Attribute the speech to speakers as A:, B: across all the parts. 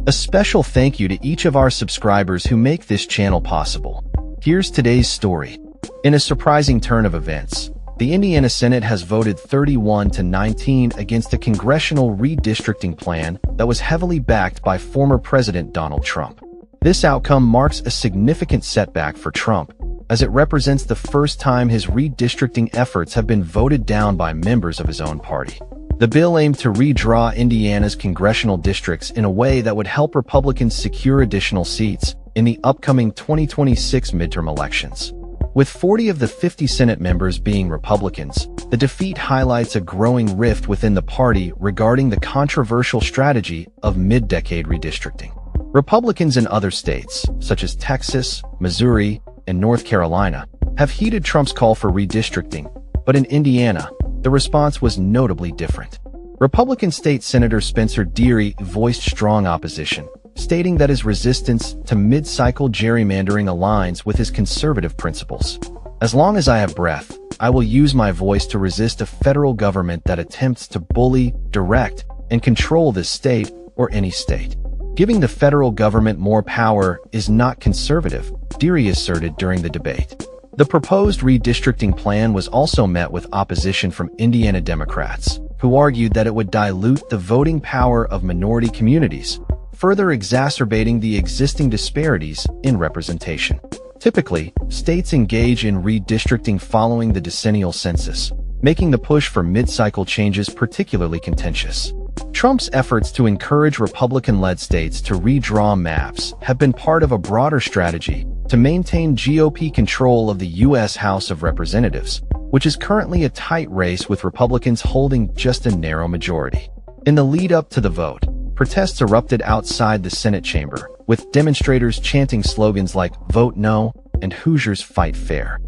A: A special thank you to each of our subscribers who make this channel possible. Here's today's story. In a surprising turn of events, the Indiana Senate has voted 31-19 against a congressional redistricting plan that was heavily backed by former President Donald Trump. This outcome marks a significant setback for Trump, as it represents the first time his redistricting efforts have been voted down by members of his own party. The bill aimed to redraw Indiana's congressional districts in a way that would help Republicans secure additional seats in the upcoming 2026 midterm elections. With 40 of the 50 Senate members being Republicans, the defeat highlights a growing rift within the party regarding the controversial strategy of mid-decade redistricting. Republicans in other states, such as Texas, Missouri, and North Carolina, have heeded Trump's call for redistricting, but in Indiana, the response was notably different. Republican State Senator Spencer Deary voiced strong opposition, stating that his resistance to mid-cycle gerrymandering aligns with his conservative principles. "As long as I have breath, I will use my voice to resist a federal government that attempts to bully, direct, and control this state or any state. Giving the federal government more power is not conservative," Deary asserted during the debate. The proposed redistricting plan was also met with opposition from Indiana Democrats, who argued that it would dilute the voting power of minority communities, further exacerbating the existing disparities in representation. Typically, states engage in redistricting following the decennial census, making the push for mid-cycle changes particularly contentious. Trump's efforts to encourage Republican-led states to redraw maps have been part of a broader strategy to maintain GOP control of the U.S. House of Representatives, which is currently a tight race with Republicans holding just a narrow majority. In the lead-up to the vote, protests erupted outside the Senate chamber, with demonstrators chanting slogans like "Vote No" and "Hoosiers Fight Fair."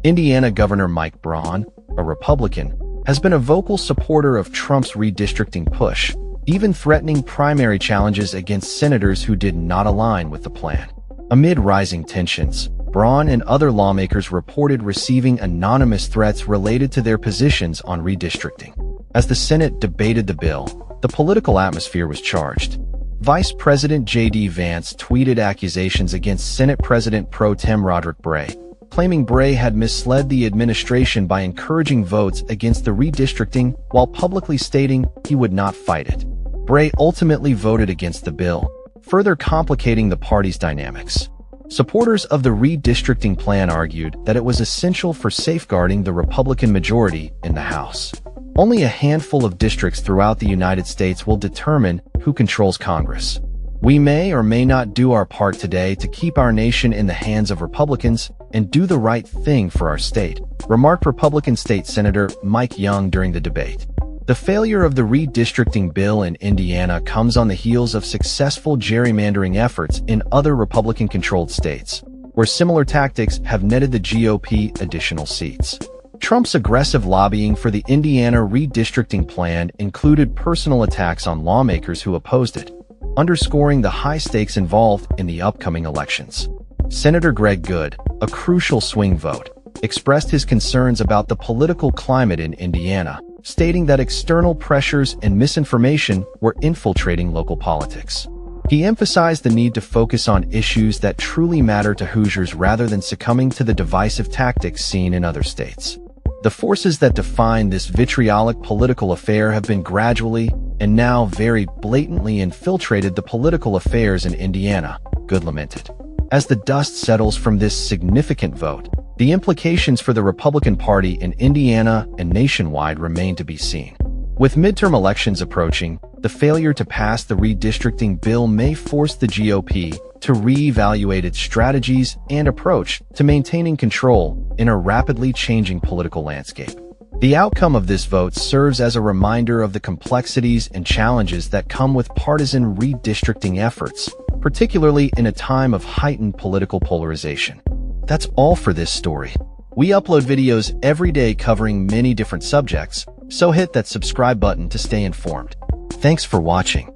A: Indiana Governor Mike Braun, a Republican, has been a vocal supporter of Trump's redistricting push, even threatening primary challenges against senators who did not align with the plan. Amid rising tensions, Braun and other lawmakers reported receiving anonymous threats related to their positions on redistricting. As the Senate debated the bill, the political atmosphere was charged. Vice President J.D. Vance tweeted accusations against Senate President Pro Tem Roderick Bray, claiming Bray had misled the administration by encouraging votes against the redistricting while publicly stating he would not fight it. Bray ultimately voted against the bill, further complicating the party's dynamics. Supporters of the redistricting plan argued that it was essential for safeguarding the Republican majority in the House. Only a handful of districts throughout the United States will determine who controls Congress. "We may or may not do our part today to keep our nation in the hands of Republicans and do the right thing for our state," remarked Republican State Senator Mike Young during the debate. The failure of the redistricting bill in Indiana comes on the heels of successful gerrymandering efforts in other Republican-controlled states, where similar tactics have netted the GOP additional seats. Trump's aggressive lobbying for the Indiana redistricting plan included personal attacks on lawmakers who opposed it, underscoring the high stakes involved in the upcoming elections. Senator Greg Good, a crucial swing vote, expressed his concerns about the political climate in Indiana, stating that external pressures and misinformation were infiltrating local politics. He emphasized the need to focus on issues that truly matter to Hoosiers rather than succumbing to the divisive tactics seen in other states. The forces that define this vitriolic political affair have been gradually, and now very blatantly, infiltrated the political affairs in Indiana, Good lamented. As the dust settles from this significant vote, the implications for the Republican Party in Indiana and nationwide remain to be seen. With midterm elections approaching, the failure to pass the redistricting bill may force the GOP to reevaluate its strategies and approach to maintaining control in a rapidly changing political landscape. The outcome of this vote serves as a reminder of the complexities and challenges that come with partisan redistricting efforts, particularly in a time of heightened political polarization. That's all for this story. We upload videos every day covering many different subjects, so hit that subscribe button to stay informed. Thanks for watching.